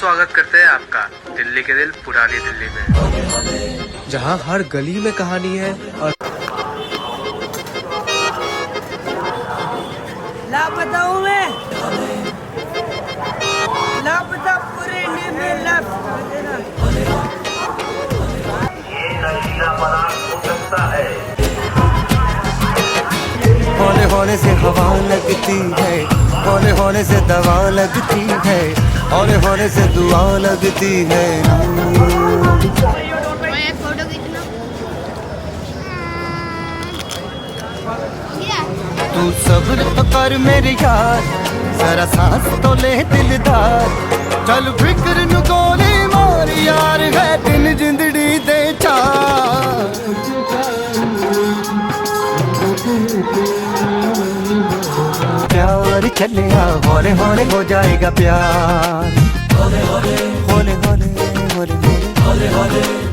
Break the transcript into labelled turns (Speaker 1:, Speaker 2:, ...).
Speaker 1: स्वागत करते हैं आपका दिल्ली के दिल पुरानी दिल्ली में, जहां हर गली में कहानी है और
Speaker 2: लापता हूँ मैं, लापता पूरे इंडिया में
Speaker 3: होने होने से हवा लगती है, होने होने से दवा लगती है, होने होने से दुआ लगती है। तू सब्र कर मेरे यार, जरा सांस तो ले दिलदार, चल फिक्र नु गोली मार यार, है दिन जिंदड़ी दे चार। प्यार चलेगा होने होने हो जाएगा प्यार, होने होने होने होने होने होने होने होने